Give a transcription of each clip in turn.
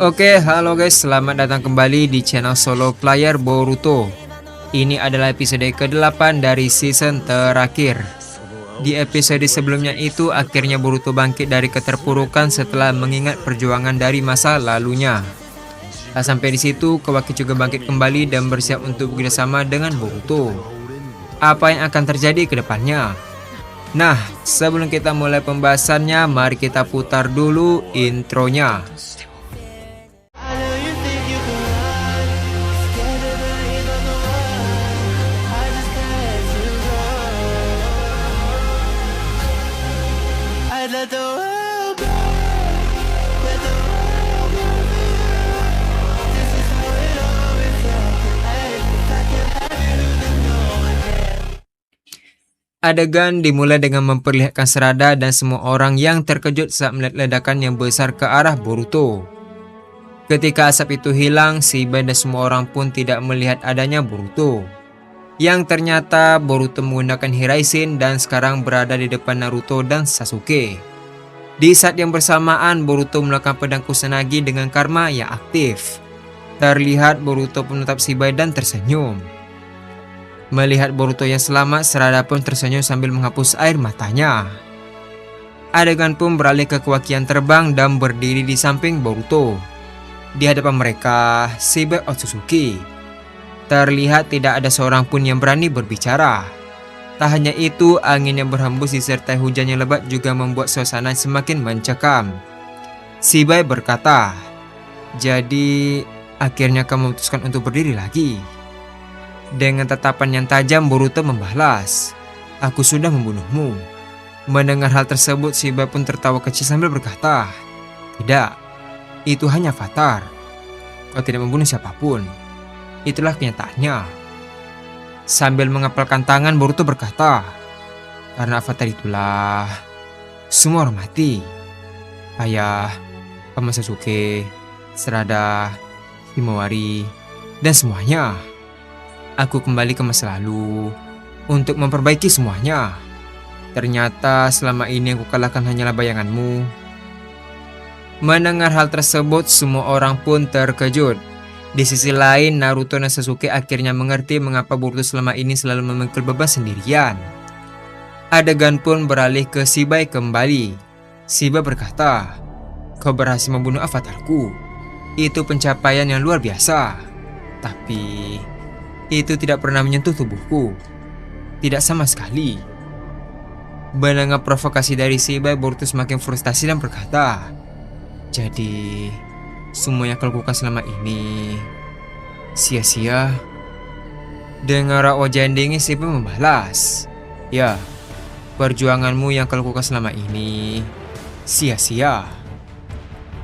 Oke, halo guys, selamat datang kembali di channel solo player Boruto. Ini adalah episode ke-8 dari season terakhir. Di episode sebelumnya itu akhirnya Boruto bangkit dari keterpurukan setelah mengingat perjuangan dari masa lalunya. Tak sampai di situ, Kawaki juga bangkit kembali dan bersiap untuk bekerjasama dengan Boruto. Apa yang akan terjadi ke depannya? Nah, sebelum kita mulai pembahasannya, mari kita putar dulu intronya. Adegan dimulai dengan memperlihatkan Sarada dan semua orang yang terkejut saat melihat ledakan yang besar ke arah Boruto. Ketika asap itu hilang, Shibai dan semua orang pun tidak melihat adanya Boruto. Yang ternyata Boruto menggunakan Hiraishin dan sekarang berada di depan Naruto dan Sasuke. Di saat yang bersamaan, Boruto melakukan pedang Kusanagi dengan karma yang aktif. Terlihat Boruto menatap Shibai dan tersenyum. Melihat Boruto yang selamat, Sarada pun tersenyum sambil menghapus air matanya. Adegan pun beralih ke Kawaki yang terbang dan berdiri di samping Boruto. Di hadapan mereka, Shibai Otsutsuki. Terlihat tidak ada seorang pun yang berani berbicara. Tak hanya itu, angin yang berhembus disertai hujan yang lebat juga membuat suasana semakin mencekam. Shibai berkata, "Jadi, akhirnya kamu memutuskan untuk berdiri lagi?" Dengan tatapan yang tajam, Boruto membalas, "Aku sudah membunuhmu." Mendengar hal tersebut, Shibai pun tertawa kecil sambil berkata, "Tidak, itu hanya fatar. Kau tidak membunuh siapapun. Itulah kenyataannya." Sambil mengepalkan tangan, Boruto berkata, "Karena avatar itulah semua orang mati. Ayah, Paman Sasuke, Sarada, Himawari, dan semuanya. Aku kembali ke masa lalu untuk memperbaiki semuanya. Ternyata selama ini aku kalahkan hanyalah bayanganmu." Mendengar hal tersebut, semua orang pun terkejut. Di sisi lain, Naruto dan Sasuke akhirnya mengerti mengapa Boruto selama ini selalu memikul beban sendirian. Adegan pun beralih ke Shibai kembali. Shibai berkata, "Kau berhasil membunuh avatarku. Itu pencapaian yang luar biasa. Tapi itu tidak pernah menyentuh tubuhku. Tidak sama sekali." Mendengar provokasi dari Shibai, Boruto semakin frustasi dan berkata, "Jadi, semua yang kau lakukan selama ini sia-sia?" Dengar wajah dingin, Shibai membalas, "Ya, perjuanganmu yang kau lakukan selama ini sia-sia."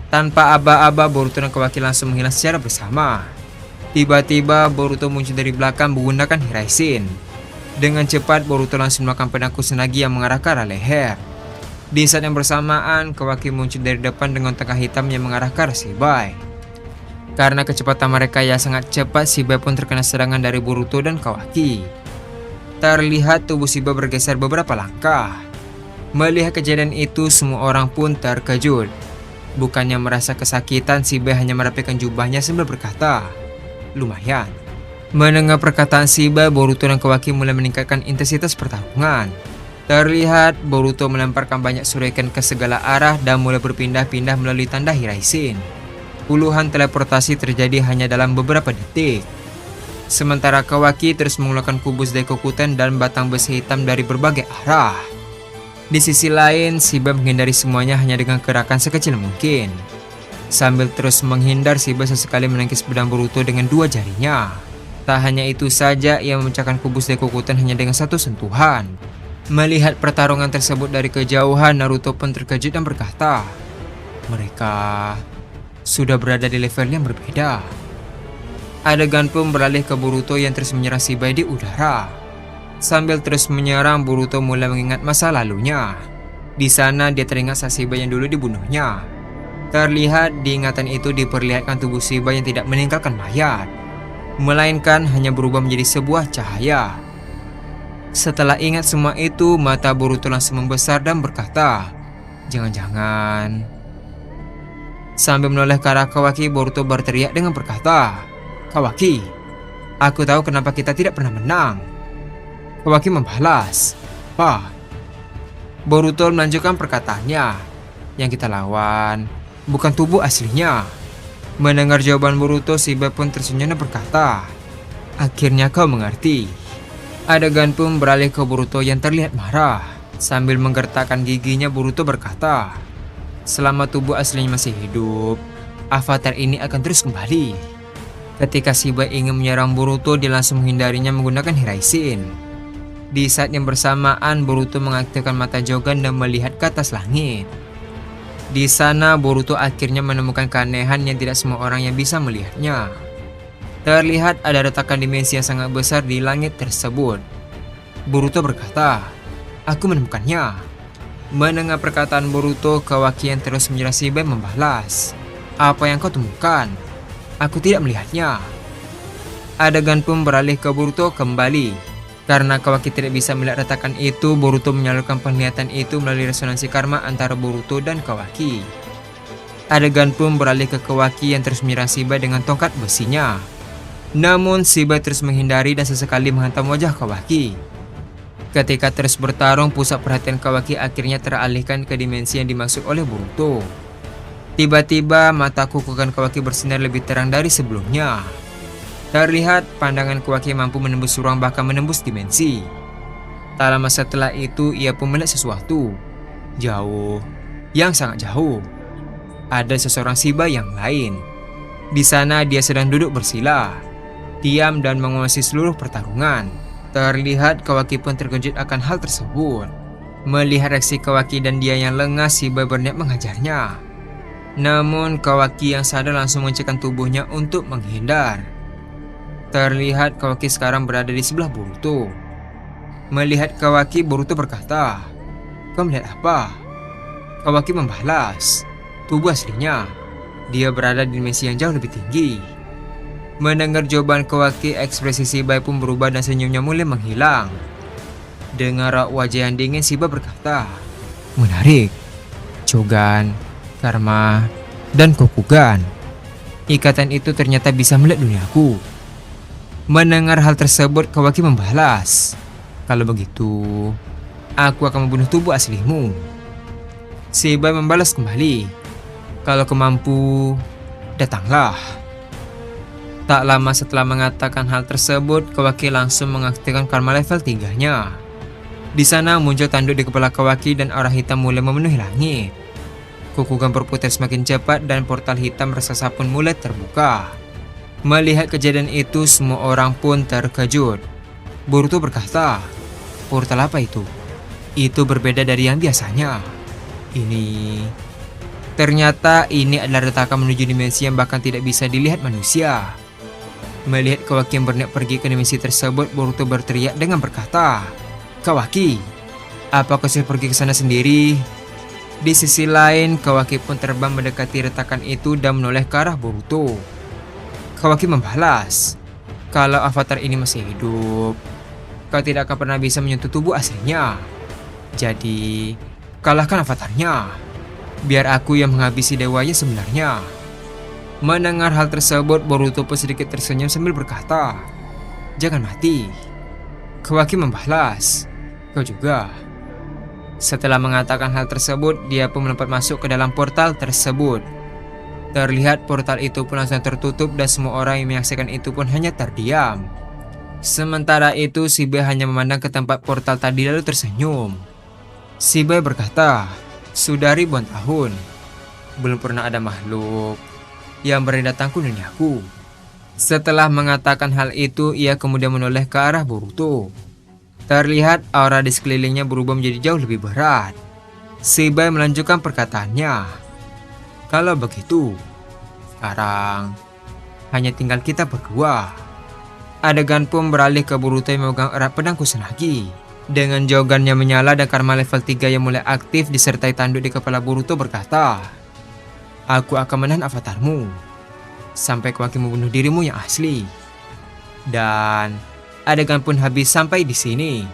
Tanpa aba-aba, Boruto dan Kawaki langsung menghilang secara bersama. Tiba-tiba Boruto muncul dari belakang menggunakan Hiraishin. Dengan cepat Boruto langsung melakukan pedang Kusanagi yang mengarah ke arah leher. Di saat yang bersamaan, Kawaki muncul dari depan dengan tongkat hitam yang mengarah ke arah Shibai. Karena kecepatan mereka yang sangat cepat, Shibai pun terkena serangan dari Boruto dan Kawaki. Terlihat tubuh Shibai bergeser beberapa langkah. Melihat kejadian itu, semua orang pun terkejut. Bukannya merasa kesakitan, Shibai hanya merapikan jubahnya sambil berkata, "Lumayan." Mendengar perkataan Shibai, Boruto dan Kawaki mulai meningkatkan intensitas pertarungan. Terlihat Boruto melemparkan banyak shuriken ke segala arah dan mulai berpindah-pindah melalui tanda Hiraishin. Puluhan teleportasi terjadi hanya dalam beberapa detik. Sementara Kawaki terus mengeluarkan kubus Daikokuten dan batang besi hitam dari berbagai arah. Di sisi lain, Shibai menghindari semuanya hanya dengan gerakan sekecil mungkin. Sambil terus menghindar, Shibai sesekali menangkis pedang Boruto dengan dua jarinya. Tak hanya itu saja, ia memecahkan kubus Daikokuten hanya dengan satu sentuhan. Melihat pertarungan tersebut dari kejauhan, Naruto pun terkejut dan berkata, "Mereka sudah berada di level yang berbeda." Adegan pun beralih ke Boruto yang terus menyerang Shibai di udara. Sambil terus menyerang, Boruto mulai mengingat masa lalunya. Di sana dia teringat saat Shibai yang dulu dibunuhnya. Terlihat di ingatan itu diperlihatkan tubuh Shibai yang tidak meninggalkan mayat, melainkan hanya berubah menjadi sebuah cahaya. Setelah ingat semua itu, mata Boruto langsung membesar dan berkata, "Jangan-jangan Sambil menoleh ke arah Kawaki, Boruto berteriak dengan berkata, "Kawaki, aku tahu kenapa kita tidak pernah menang." Kawaki membalas, "Apa?" Boruto melanjutkan perkataannya, "Yang kita lawan bukan tubuh aslinya." Mendengar jawaban Boruto, Shiba pun tersenyum dan berkata, "Akhirnya kau mengerti." Adegan pun beralih ke Boruto yang terlihat marah. Sambil menggertakkan giginya, Boruto berkata, "Selama tubuh aslinya masih hidup, avatar ini akan terus kembali." Ketika Shiba ingin menyerang Boruto, dia langsung menghindarinya menggunakan Hiraishin. Di saat yang bersamaan, Boruto mengaktifkan mata Jogan dan melihat ke atas langit. Di sana, Boruto akhirnya menemukan keanehan yang tidak semua orang yang bisa melihatnya. Terlihat ada retakan dimensi yang sangat besar di langit tersebut. Boruto berkata, "Aku menemukannya." Mendengar perkataan Boruto, Kawaki yang terus menyerang Shiba membalas, "Apa yang kau temukan? Aku tidak melihatnya." Adegan pun beralih ke Boruto kembali. Karena Kawaki tidak bisa melihat retakan itu, Boruto menyalurkan penglihatan itu melalui resonansi karma antara Boruto dan Kawaki. Adegan pun beralih ke Kawaki yang terus menyerang Shiba dengan tongkat besinya. Namun Shiba terus menghindari dan sesekali menghantam wajah Kawaki. Ketika terus bertarung, pusat perhatian Kawaki akhirnya teralihkan ke dimensi yang dimaksud oleh Boruto. Tiba-tiba mata kukukan Kawaki bersinar lebih terang dari sebelumnya. Terlihat pandangan Kawaki mampu menembus ruang, bahkan menembus dimensi. Tak lama setelah itu, ia pun melihat sesuatu jauh, yang sangat jauh. Ada seseorang Shiba yang lain. Di sana dia sedang duduk bersila, diam dan menguasai seluruh pertarungan. Terlihat Kawaki pun terkejut akan hal tersebut. Melihat reaksi Kawaki dan dia yang lengah, Shiba berniat menghajarnya. Namun Kawaki yang sadar langsung mengencangkan tubuhnya untuk menghindar. Terlihat Kawaki sekarang berada di sebelah Boruto. Melihat Kawaki, Boruto berkata, "Kau melihat apa?" Kawaki membalas, "Tubuh aslinya. Dia berada di dimensi yang jauh lebih tinggi." Mendengar jawaban Kawaki, ekspresi Shiba pun berubah dan senyumnya mulai menghilang. Dengan raut wajah yang dingin, Shiba berkata, "Menarik. Jogan, karma, dan Kokugan. Ikatan itu ternyata bisa melihat duniaku." Mendengar hal tersebut, Kawaki membalas, "Kalau begitu, aku akan membunuh tubuh aslimu." Shiba membalas kembali, "Kalau kau mampu, datanglah." Tak lama setelah mengatakan hal tersebut, Kawaki langsung mengaktifkan karma level 3-nya. Di sana muncul tanduk di kepala Kawaki dan aura hitam mulai memenuhi langit. Kukugan berputar semakin cepat dan portal hitam raksasa pun mulai terbuka. Melihat kejadian itu, semua orang pun terkejut. Boruto berkata, "Portal apa itu? Itu berbeda dari yang biasanya. Ternyata ini adalah retakan menuju dimensi yang bahkan tidak bisa dilihat manusia." Melihat Kawaki yang berniat pergi ke dimensi tersebut, Boruto berteriak dengan berkata, "Kawaki, apa kau sudah pergi ke sana sendiri?" Di sisi lain, Kawaki pun terbang mendekati retakan itu dan menoleh ke arah Boruto. Kawaki membalas, "Kalau avatar ini masih hidup, kau tidak akan pernah bisa menyentuh tubuh aslinya. Jadi, kalahkan avatarnya. Biar aku yang menghabisi dewanya sebenarnya." Mendengar hal tersebut, Boruto pun sedikit tersenyum sambil berkata, "Jangan mati." Kawaki membalas, "Kau juga." Setelah mengatakan hal tersebut, dia pun melompat masuk ke dalam portal tersebut. Terlihat portal itu pun langsung tertutup dan semua orang yang menyaksikan itu pun hanya terdiam. Sementara itu, Shiba hanya memandang ke tempat portal tadi lalu tersenyum. Shiba berkata, "Sudah ribuan tahun, belum pernah ada makhluk yang berani datang ke duniaku." Setelah mengatakan hal itu, ia kemudian menoleh ke arah Boruto. Terlihat aura di sekelilingnya berubah menjadi jauh lebih berat. Shiba melanjutkan perkataannya, "Kalau begitu, sekarang hanya tinggal kita berdua." Adegan pun beralih ke Boruto yang memegang erat pedang Kusanagi. Dengan jogannya menyala dan karma level 3 yang mulai aktif disertai tanduk di kepala Boruto berkata, "Aku akan menahan avatarmu sampai Kawaki membunuh dirimu yang asli." Dan adegan pun habis sampai di sini.